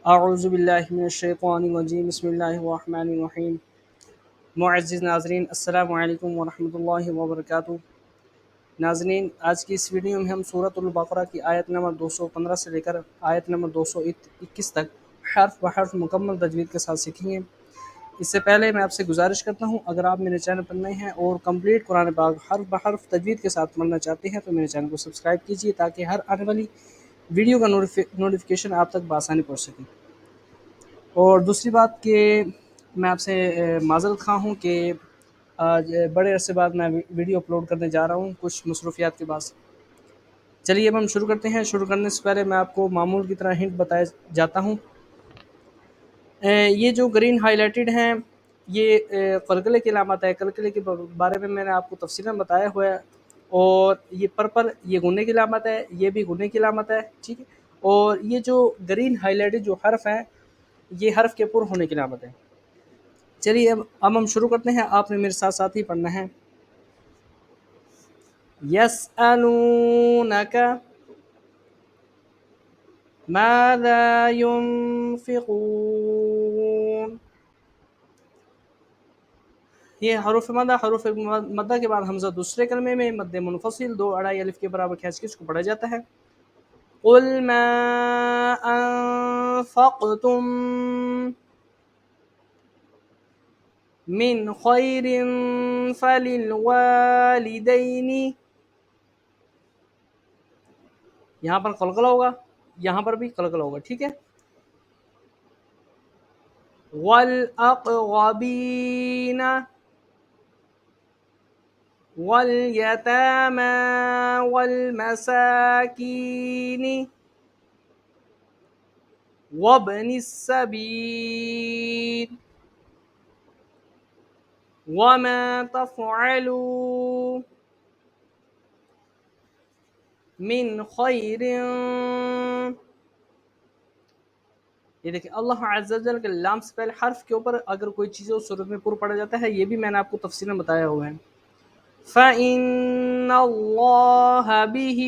اعوذ باللہ من الشیطان الرجیم بسم اللہ الرحمن الرحیم۔ معزز ناظرین السلام علیکم ورحمۃ اللہ وبرکاتہ۔ ناظرین، آج کی اس ویڈیو میں ہم سورۃ البقرہ کی آیت نمبر 215 سے لے کر آیت نمبر 221 تک حرف بحرف مکمل تجوید کے ساتھ سیکھیں گے۔ اس سے پہلے میں آپ سے گزارش کرتا ہوں، اگر آپ میرے چینل پر نئے ہیں اور کمپلیٹ قرآن پاک حرف بحرف تجوید کے ساتھ پڑھنا چاہتے ہیں تو میرے چینل کو سبسکرائب کیجیے تاکہ ہر آنے والی ویڈیو کا نوٹیفیکیشن آپ تک بآسانی پہنچ سکے۔ اور دوسری بات کہ میں آپ سے معذرت خواہ ہوں کہ آج بڑے عرصے بعد میں ویڈیو اپلوڈ کرنے جا رہا ہوں کچھ مصروفیات کے بعد۔ چلیے اب ہم شروع کرتے ہیں۔ شروع کرنے سے پہلے میں آپ کو معمول کی طرح ہنٹ بتایا جاتا ہوں۔ یہ جو گرین ہائی لائٹڈ ہیں یہ قلقلے کی علامت ہے۔ قلقلے کے بارے میں نے آپ کو تفصیلاً بتایا ہوا ہے۔ اور یہ پرپل یہ غنے کی علامت ہے، یہ بھی غنے کی علامت ہے، ٹھیک ہے۔ اور یہ جو گرین ہائی لائٹڈ جو حرف ہیں یہ حرف کے پر ہونے کی علامت ہے۔ چلیے اب ہم شروع کرتے ہیں۔ آپ نے میرے ساتھ ساتھ ہی پڑھنا ہے۔ یسألونک ماذا ينفقون۔ یہ حروف مدہ کے بعد حمزہ دوسرے کلمے میں مد منفصل 2 الف کے برابر کھینچ کے اس کو پڑھا جاتا ہے۔ قل ما انفقتم من خیر فللوالدین۔ یہاں پر قلقلہ ہوگا، یہاں پر بھی قلقلہ ہوگا، ٹھیک ہے۔ والاقربین والیتامی والمساکین وابن السبیل وما تفعلوا من خیر۔ یہ دیکھیں اللہ عز و جل کے لام سے پہلے حرف کے اوپر اگر کوئی چیز اس صورت میں پر پڑا جاتا ہے، یہ بھی میں نے آپ کو تفصیلاً بتایا ہوا ہے۔ فَإِنَّ اللَّهَ بِهِ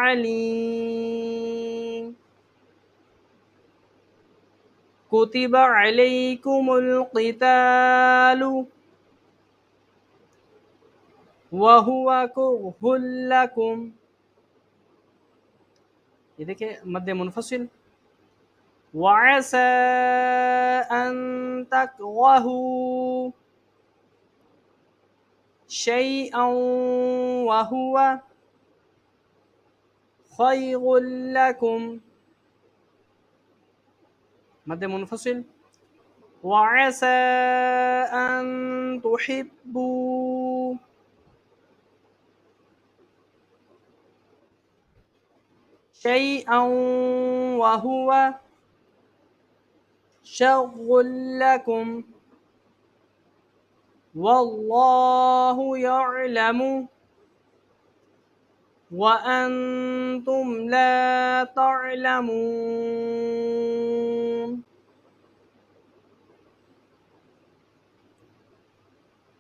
عَلِيمٌ كُتِبَ عَلَيْكُمُ الْقِتَالُ وَهُوَ كُرْهٌ لَكُمْ۔ یہ دیکھیں مد منفصل۔ وَعَسَىٰ أَن تَكْرَهُوا شَيْئًا وَهُوَ خَيْرٌ لَكُمْ، مد منفصل۔ وَعَسَىٰ أَن تُحِبُّوا شَيْئًا وَهُوَ شَرٌّ لَكُمْ وَاللَّهُ يَعْلَمُ وَأَنْتُمْ لَا تَعْلَمُونَ۔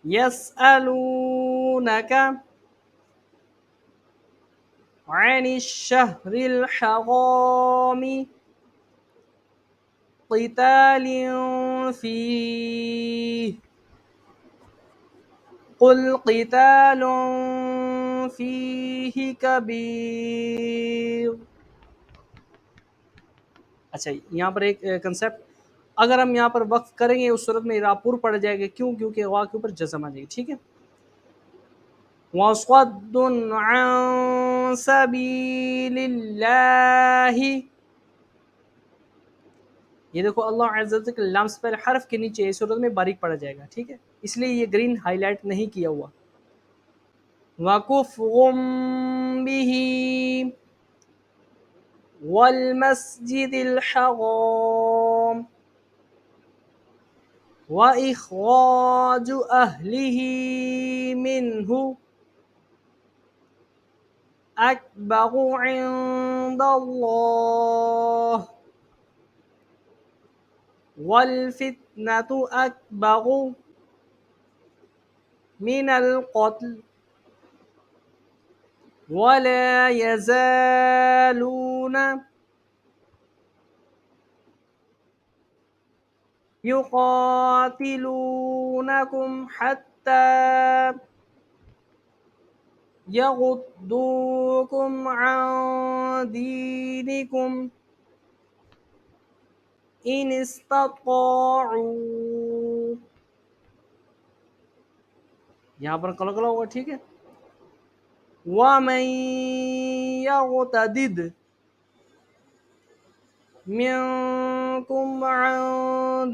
يَسْأَلُونَكَ عَنِ الشَّهْرِ الْحَرَامِ قِتَالٍ فِيهِ قُلْ قِتَالٌ فِيهِ كَبِيرٌ۔ اچھا یہاں پر ایک کنسیپٹ، اگر ہم یہاں پر وقف کریں گے اس صورت میں اعراب پر پڑ جائے گا، کیوں؟ کیونکہ واو کے اوپر جزم آ جائے گی، ٹھیک ہے۔ وَصَدٌّ عَن سَبِيلِ اللَّهِ۔ یہ دیکھو اللہ عز و جل لام سے پہلے حرف کے نیچے اس صورت میں باریک پڑا جائے گا، ٹھیک ہے، اس لیے یہ گرین ہائی لائٹ نہیں کیا ہوا۔ وَكُفْرٌ بِهِ وَالْمَسْجِدِ الْحَرَامِ وَإِخْرَاجُ أَهْلِهِ مِنْهُ أَكْبَرُ عِندَ اللَّهِ وَالْفِتْنَةُ أَكْبَرُ مِنَ الْقَتْلِ وَلَا يَزَالُونَ يقاتلونكم حتى يغضوكم عن دينكم إن استطاعوا. یہاں پر کلکلا ہوگا، ٹھیک ہے. وَمَن يَغْتَدِدْ مِنْكُمْ عَنْ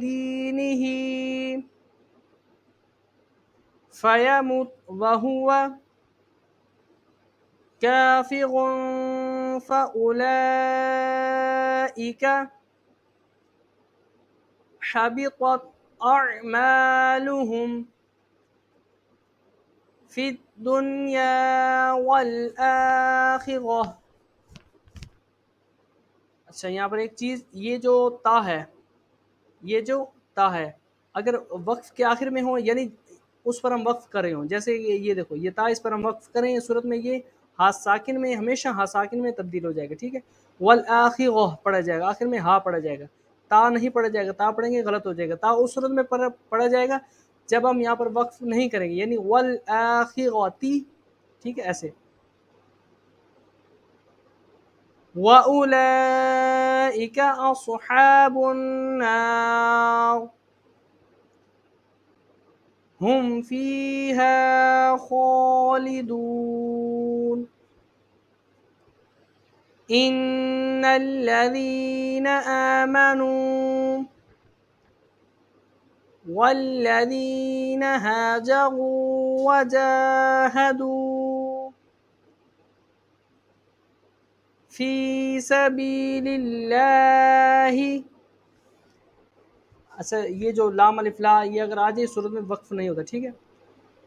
دِينِهِ فَيَمُتْ وَهُوَ كَافِرٌ فَأُولَئِكَ حَبِطَتْ أَعْمَالُهُمْ فِي الدُّنْيَا وَالْآخِرَةِ. اچھا یہاں پر ایک چیز، یہ جو تا ہے، یہ جو تا ہے اگر وقف کے آخر میں ہو، یعنی اس پر ہم وقف کر رہے ہوں، جیسے یہ دیکھو یہ تا، اس پر ہم وقف کریں اس صورت میں یہ ہا ساکن میں ہمیشہ ہا ساکن میں تبدیل ہو جائے گا، ٹھیک ہے. والآخرہ پڑھا جائے گا، آخر میں ہا پڑھا جائے گا، تا نہیں پڑھا جائے گا. تا پڑھیں گے غلط ہو جائے گا. تا اس صورت میں پڑھا جائے گا جب ہم یہاں پر وقف نہیں کریں گے، یعنی والآخرتی، ٹھیک ہے ایسے. وَأُولَئِكَ أَصْحَابُ النَّارِ هُمْ فِيهَا خَالِدُونَ. إِنَّ الَّذِينَ آمَنُوا وَالَّذِينَ هَاجَرُوا وَجَاهَدُوا فِي سَبِيلِ اللَّهِ. اچھا یہ جو لام الف لا، یہ اگر آ جائے صورت میں وقف نہیں ہوتا، ٹھیک ہے.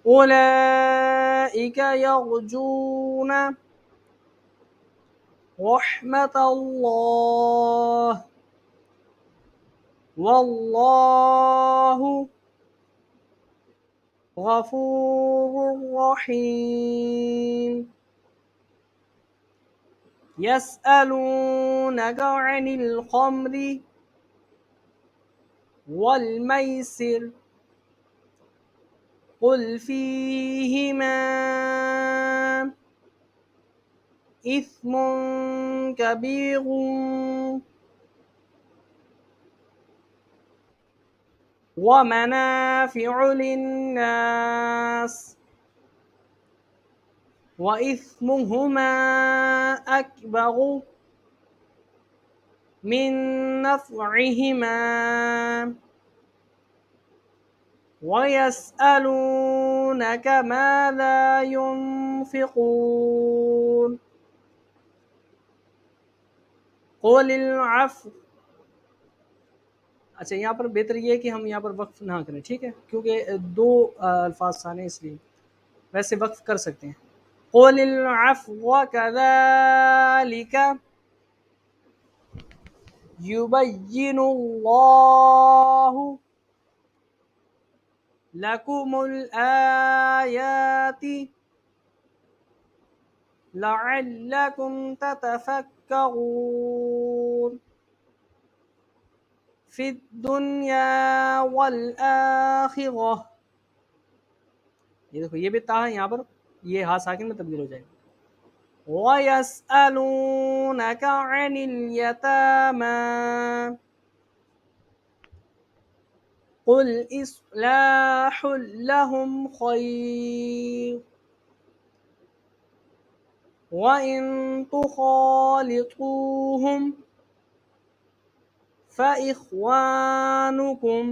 أولئك يرجون رحمة الله والله غفور رحيم. يسألونك عن الخمر والميسر قل فيهما إثم كبير ومنافع للناس وإثمهما أكبر من نفعهما ويسألونك ماذا ينفقون قل العفو. اچھا یہاں پر بہتر یہ ہے کہ ہم یہاں پر وقف نہ کریں، ٹھیک ہے، کیونکہ دو الفاظ سانے اس لیے. ویسے وقف کر سکتے ہیں. قل العفو كذلك يبين الله لكم الآيات لعلكم تتفكرون في الدنيا والآخرة. یہ دیکھو یہ بھی تا ہے، یہاں پر یہ ہا ساکن میں تبدیل ہو جائے گا. وَيَسْأَلُونَكَ عَنِ الْيَتَامَى قُلْ إِصْلَاحٌ لَهُمْ خَيْرٌ وَإِن تُخَالِطُوهُمْ فَإِخْوَانُكُمْ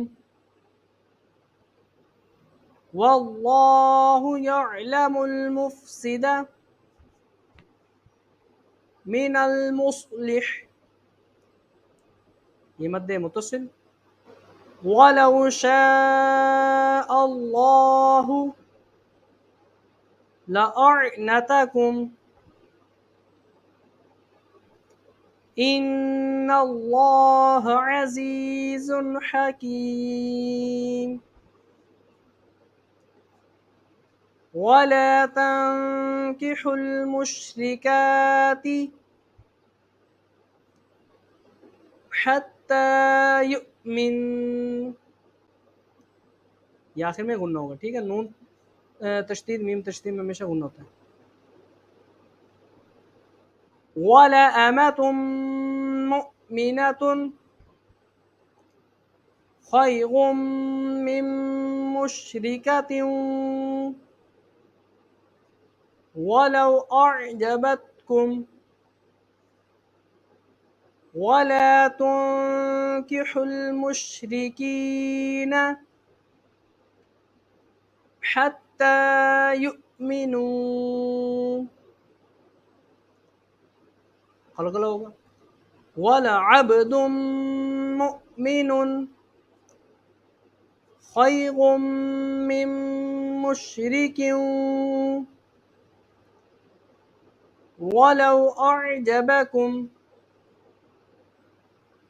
وَاللَّهُ يَعْلَمُ الْمُفْسِدَ مِنَ الْمُصْلِحِ. یہ مد متصل. وَلَوْ شَاءَ اللَّهُ لَأَعْنَتَكُمْ إِنَّ اللَّهَ عَزِيزٌ حَكِيمٌ. وَلَا تَنكِحُوا الْمُشْرِكَاتِ حَتَّى من یہ آخر میں غنہ ہوگا، ٹھیک ہے، نون تشدید میم تشدید میں ہمیشہ غنہ ہوتا ہے. وَلَأَمَةٌ مُؤْمِنَةٌ خَيْرٌ مِّن مُّشْرِكَةٍ وَلَوْ أَعْجَبَتْكُمْ وَلَا تُنكِحُوا الْمُشْرِكِينَ حَتَّى يُؤْمِنُوا. خلق ہوگا. وَلَعَبْدٌ مُؤْمِنٌ خَيْرٌ مِّن مُّشْرِكٍ وَلَوْ أَعْجَبَكُمْ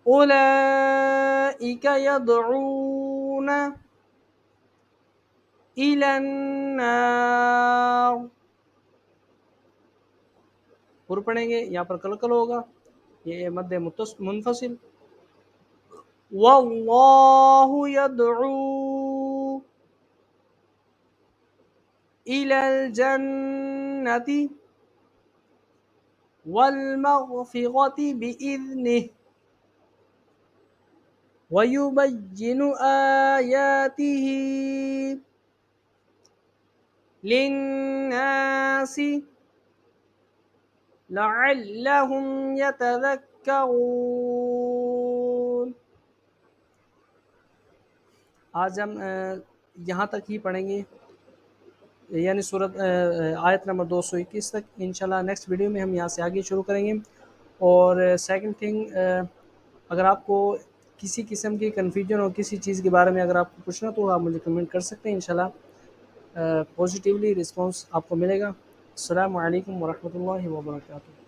أُولَئِكَ يَدْعُونَ إِلَى النَّارِ. پر پڑھیں گے، یہاں پر کلکل ہوگا، یہ مد منفصل. وَاللَّهُ يَدْعُو إِلَى الْجَنَّةِ وَالْمَغْفِرَةِ بِإِذْنِهِ وَيُبَيِّنُ آيَاتِهِ لِلنَّاسِ لَعَلَّهُمْ يَتَذَكَّرُونَ. آج ہم یہاں تک ہی پڑھیں گے، یعنی سورت آیت نمبر 221 تک. انشاءاللہ نیکسٹ ویڈیو میں ہم یہاں سے آگے شروع کریں گے. اور سیکنڈ تھنگ، اگر آپ کو کسی قسم کی کنفیوژن ہو کسی چیز کے بارے میں، اگر آپ کو پوچھنا تو آپ مجھے کمنٹ کر سکتے ہیں. انشاءاللہ پازیٹیولی رسپانس آپ کو ملے گا. السلام علیکم ورحمۃ اللہ وبرکاتہ.